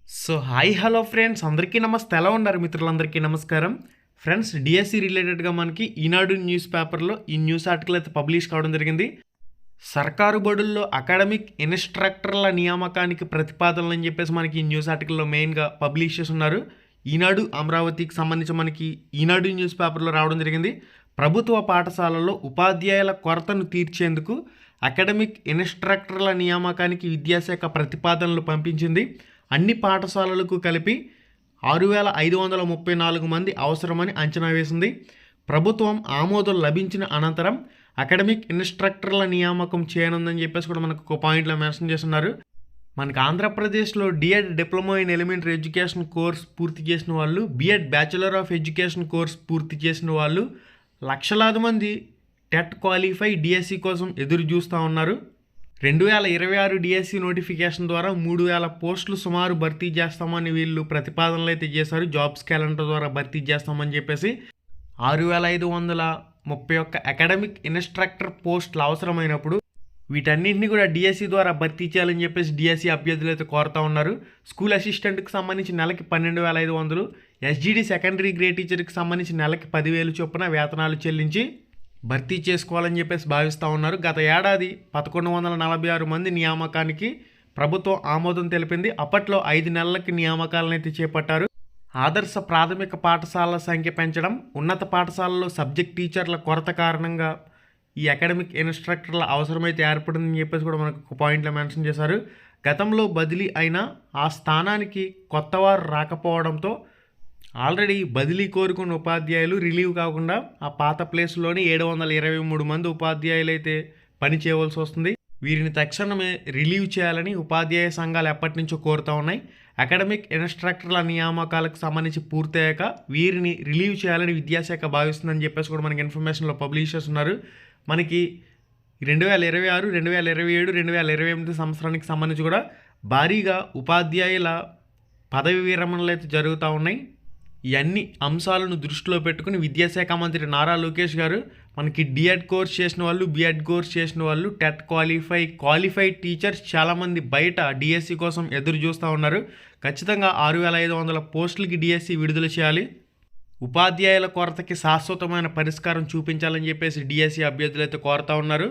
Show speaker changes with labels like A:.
A: So hi hello friends, అందరికీ నమస్తే. ఎలా ఉన్నారు మిత్రులందరికీ నమస్కారం. ఫ్రెండ్స్, డిఎస్సి రిలేటెడ్గా మనకి ఈనాడు న్యూస్ పేపర్లో ఈ న్యూస్ ఆర్టికల్ అయితే పబ్లిష్ కావడం జరిగింది. సర్కారు బడుల్లో అకాడమిక్ ఇన్స్ట్రక్టర్ల నియామకానికి ప్రతిపాదనలు అని చెప్పేసి మనకి ఈ న్యూస్ ఆర్టికల్లో మెయిన్గా పబ్లిష్ చేస్తున్నారు. ఈనాడు అమరావతికి సంబంధించి మనకి ఈనాడు న్యూస్ పేపర్లో రావడం జరిగింది. ప్రభుత్వ పాఠశాలల్లో ఉపాధ్యాయుల కొరతను తీర్చేందుకు అకాడమిక్ ఇన్స్ట్రక్టర్ల నియామకానికి విద్యాశాఖ ప్రతిపాదనలు పంపించింది. అన్ని పాఠశాలలకు కలిపి 6,534 మంది అవసరమని అంచనా వేసింది. ప్రభుత్వం ఆమోదం లభించిన అనంతరం అకాడమిక్ ఇన్స్ట్రక్టర్ల నియామకం చేయనుందని చెప్పేసి కూడా మనకు ఒక పాయింట్లో మెన్షన్ చేస్తున్నారు. మనకు ఆంధ్రప్రదేశ్లో D Ed diploma in elementary education course పూర్తి చేసిన వాళ్ళు, B Ed bachelor of education course పూర్తి చేసిన వాళ్ళు లక్షలాది మంది టెట్ క్వాలిఫై డిఎస్సి కోసం ఎదురు చూస్తూ ఉన్నారు. 2026 డిఎస్సి నోటిఫికేషన్ ద్వారా 3,000 పోస్టులు సుమారు భర్తీ చేస్తామని వీళ్ళు ప్రతిపాదనలు అయితే చేశారు. జాబ్స్ క్యాలెండర్ ద్వారా భర్తీ చేస్తామని చెప్పేసి 6,531 అకాడమిక్ ఇన్స్ట్రక్టర్ పోస్టులు అవసరమైనప్పుడు వీటన్నింటినీ కూడా డిఎస్సి ద్వారా భర్తీ చేయాలని చెప్పేసి డిఎస్సి అభ్యర్థులు అయితే కోరుతూ ఉన్నారు. స్కూల్ అసిస్టెంట్కి సంబంధించి నెలకి 12,500, ఎస్జిడి సెకండరీ గ్రేడ్ టీచర్కి సంబంధించి నెలకి 10,000 చొప్పున వేతనాలు చెల్లించి భర్తీ చేసుకోవాలని చెప్పేసి భావిస్తూ ఉన్నారు. గత ఏడాది 1,146 మంది నియామకానికి ప్రభుత్వం ఆమోదం తెలిపింది. అప్పట్లో 5 నెలలకి నియామకాలను అయితే చేపట్టారు. ఆదర్శ ప్రాథమిక పాఠశాలల సంఖ్య పెంచడం, ఉన్నత పాఠశాలలో సబ్జెక్ట్ టీచర్ల కొరత కారణంగా ఈ అకాడమిక్ ఇన్స్ట్రక్టర్ల అవసరమైతే ఏర్పడిందని చెప్పేసి కూడా మనకు ఒక పాయింట్లో మెన్షన్ చేశారు. గతంలో బదిలీ అయినా ఆ స్థానానికి కొత్తవారు రాకపోవడంతో ఆల్రెడీ బదిలీ కోరుకున్న ఉపాధ్యాయులు రిలీవ్ కాకుండా ఆ పాత ప్లేస్లోని 723 మంది ఉపాధ్యాయులు అయితే పని చేయవలసి వస్తుంది. వీరిని తక్షణమే రిలీవ్ చేయాలని ఉపాధ్యాయ సంఘాలు ఎప్పటి నుంచో కోరుతూ ఉన్నాయి. అకాడమిక్ ఇన్స్ట్రక్టర్ల నియామకాలకు సంబంధించి పూర్తయ్యాక వీరిని రిలీవ్ చేయాలని విద్యాశాఖ భావిస్తుందని చెప్పేసి కూడా మనకి ఇన్ఫర్మేషన్లో పబ్లిష్ చేస్తున్నారు. మనకి 2026, 2027, 2028 సంవత్సరానికి సంబంధించి కూడా భారీగా ఉపాధ్యాయుల పదవి విరమణలు అయితే జరుగుతూ ఉన్నాయి. ఈ అన్ని అంశాలను దృష్టిలో పెట్టుకుని విద్యాశాఖ మంత్రి నారా లోకేష్ గారు మనకి డిఎడ్ కోర్స్ చేసిన వాళ్ళు, బిఎడ్ కోర్స్ చేసిన వాళ్ళు, టెట్ క్వాలిఫైడ్ టీచర్స్ చాలామంది బయట డిఎస్సి కోసం ఎదురు చూస్తూ ఉన్నారు. ఖచ్చితంగా 6,500 పోస్టులకి డిఎస్సి విడుదల చేయాలి. ఉపాధ్యాయుల కొరతకి శాశ్వతమైన పరిష్కారం చూపించాలని చెప్పేసి డిఎస్సి అభ్యర్థులు అయితే కోరుతూ ఉన్నారు.